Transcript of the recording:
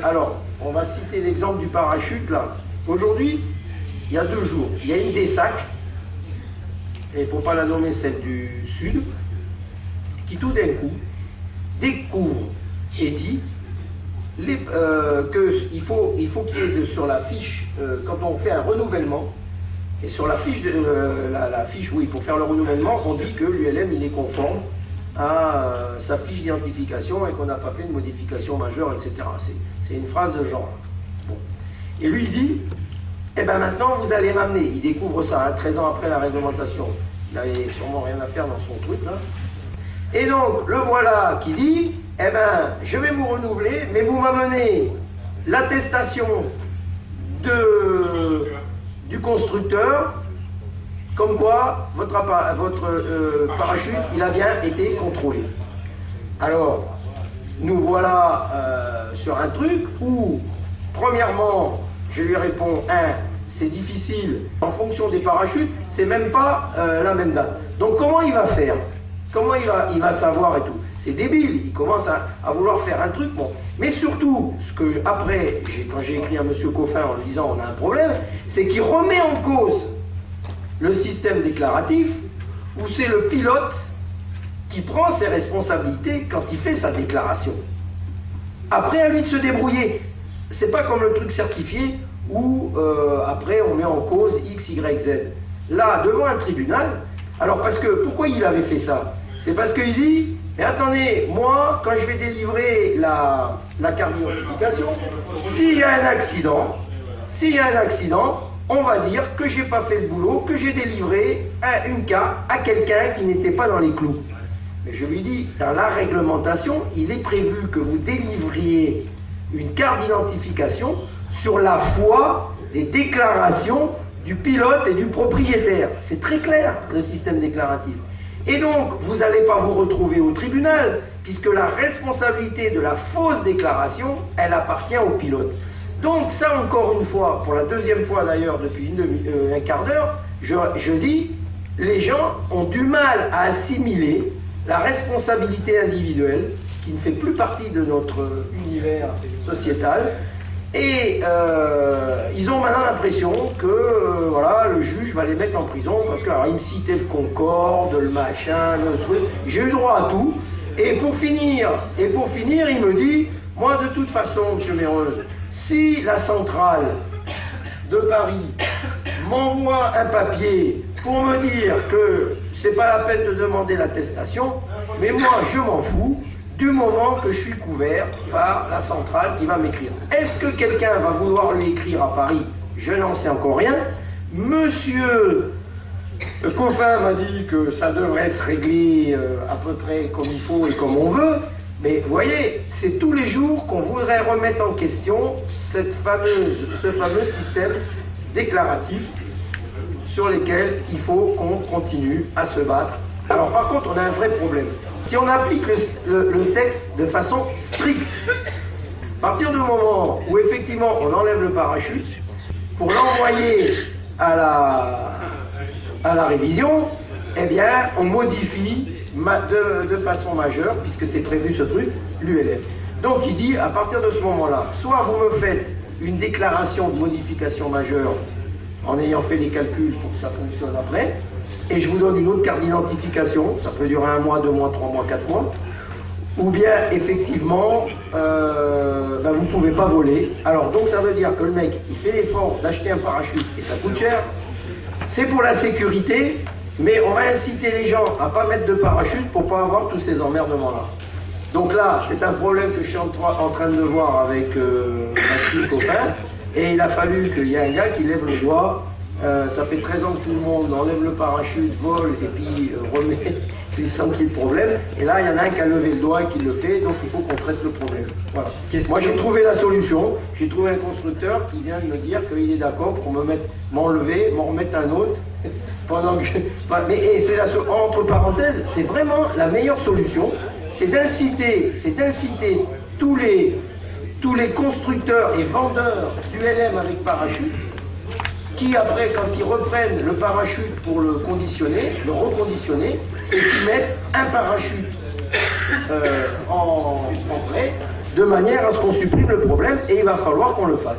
Alors, on va citer l'exemple du parachute là. Aujourd'hui, il y a 2 jours, il y a une des sacs, et pour ne pas la nommer celle du Sud, qui tout d'un coup découvre et dit qu'il faut qu'il y ait sur la fiche, quand on fait un renouvellement, et sur la fiche, la fiche, oui, pour faire le renouvellement, on dit que l'ULM il est conforme à sa fiche d'identification et qu'on n'a pas fait de modification majeure, etc. C'est une phrase de genre. Bon. Et lui il dit, eh bien maintenant vous allez m'amener, il découvre ça 13 ans après la réglementation, il n'avait sûrement rien à faire dans son truc là. Et donc le voilà qui dit, eh bien je vais vous renouveler, mais vous m'amenez l'attestation du constructeur, comme quoi votre parachute, il a bien été contrôlé. Alors, nous voilà sur un truc où, premièrement, je lui réponds, c'est difficile, en fonction des parachutes, c'est même pas la même date. Donc comment il va faire? Comment il va savoir et tout? C'est débile, il commence à vouloir faire un truc, bon. Mais surtout, ce que après, quand j'ai écrit à M. Coffin en lui disant on a un problème, c'est qu'il remet en cause le système déclaratif, où c'est le pilote qui prend ses responsabilités quand il fait sa déclaration. Après, à lui de se débrouiller. C'est pas comme le truc certifié, où après on met en cause X, Y, Z. Là, devant un tribunal, alors parce que, pourquoi il avait fait ça? C'est parce qu'il dit, mais attendez, moi, quand je vais délivrer la carte d'identification, s'il y a un accident, on va dire que j'ai pas fait le boulot, que j'ai délivré une carte à quelqu'un qui n'était pas dans les clous. Mais je lui dis, dans la réglementation, il est prévu que vous délivriez une carte d'identification sur la foi des déclarations du pilote et du propriétaire. C'est très clair, le système déclaratif. Et donc, vous n'allez pas vous retrouver au tribunal, puisque la responsabilité de la fausse déclaration, elle appartient au pilote. Donc ça, encore une fois, pour la deuxième fois d'ailleurs depuis un quart d'heure, je dis, les gens ont du mal à assimiler la responsabilité individuelle, qui ne fait plus partie de notre univers sociétal, et ils ont maintenant l'impression que voilà, le juge va les mettre en prison, parce qu'il me citait le Concorde, le machin, le truc, j'ai eu droit à tout, et pour finir, il me dit, moi de toute façon, M. Méreuse, si la centrale de Paris m'envoie un papier pour me dire que c'est pas la peine de demander l'attestation, mais moi je m'en fous du moment que je suis couvert par la centrale qui va m'écrire. Est-ce que quelqu'un va vouloir lui écrire à Paris? Je n'en sais encore rien. Monsieur Coffin m'a dit que ça devrait se régler à peu près comme il faut et comme on veut. Mais vous voyez, c'est tous les jours qu'on voudrait remettre en question ce fameux système déclaratif sur lequel il faut qu'on continue à se battre. Alors par contre, on a un vrai problème. Si on applique le texte de façon stricte, à partir du moment où effectivement on enlève le parachute, pour l'envoyer à la révision, eh bien on modifie de façon majeure, puisque c'est prévu ce truc, l'ULM. Donc il dit, à partir de ce moment-là, soit vous me faites une déclaration de modification majeure en ayant fait les calculs pour que ça fonctionne après, et je vous donne une autre carte d'identification, ça peut durer 1 mois, 2 mois, 3 mois, 4 mois, ou bien effectivement, ben, vous ne pouvez pas voler. Alors donc ça veut dire que le mec, il fait l'effort d'acheter un parachute, et ça coûte cher, c'est pour la sécurité, mais on va inciter les gens à ne pas mettre de parachute pour ne pas avoir tous ces emmerdements-là. Donc là, c'est un problème que je suis en train de voir avec Mathieu Coffin, et il a fallu qu'il y ait un gars qui lève le doigt. Ça fait 13 ans que tout le monde enlève le parachute, vole, et puis remet, puis il sent qu'il y a le problème. Et là, il y en a un qui a levé le doigt et qui le fait, donc il faut qu'on traite le problème. Voilà. Moi, j'ai trouvé la solution. J'ai trouvé un constructeur qui vient de me dire qu'il est d'accord pour m'enlever, m'en remettre un autre. Pendant que mais c'est entre parenthèses, c'est vraiment la meilleure solution, c'est d'inciter tous les constructeurs et vendeurs d'ULM avec parachute, qui après, quand ils reprennent le parachute pour le reconditionner, et qui mettent un parachute en prêt, de manière à ce qu'on supprime le problème, et il va falloir qu'on le fasse.